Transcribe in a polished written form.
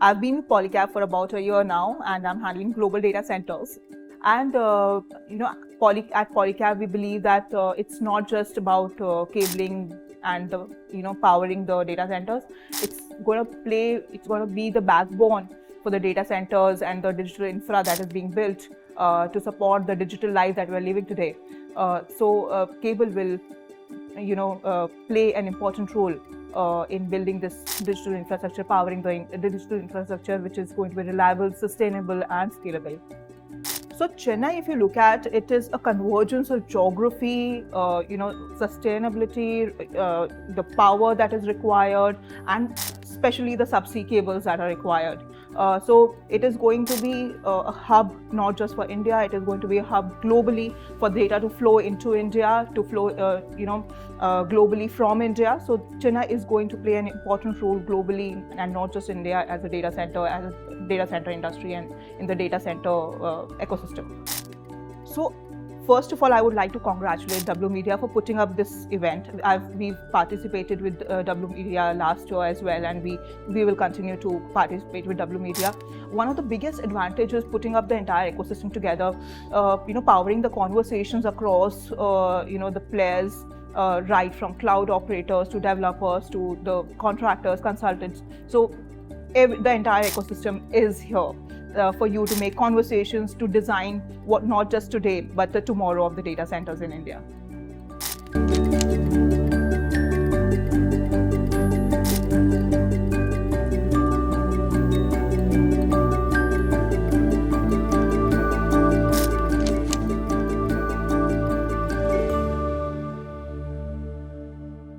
I've been with Polycab for about a year now, and I'm handling global data centers. And at Polycab, we believe that it's not just about cabling and powering the data centers. It's going to be the backbone for the data centers and the digital infra that is being built to support the digital life that we're living today. Cable will play an important role in building this digital infrastructure, powering the digital infrastructure, which is going to be reliable, sustainable, and scalable. So Chennai, if you look at it, is a convergence of geography, sustainability, the power that is required, and especially the subsea cables that are required. So it is going to be a hub not just for India. It is going to be a hub globally for data to flow into India, to flow globally from India. So Chennai is going to play an important role globally, and not just India, as a data center industry and in the data center ecosystem. So first of all, I would like to congratulate W Media for putting up this event. We've participated with W Media last year as well, and we will continue to participate with W Media. One of the biggest advantages putting up the entire ecosystem together, powering the conversations across, the players, right from cloud operators to developers to the contractors, consultants. So the entire ecosystem is here for you to make conversations, to design what not just today, but the tomorrow of the data centers in India.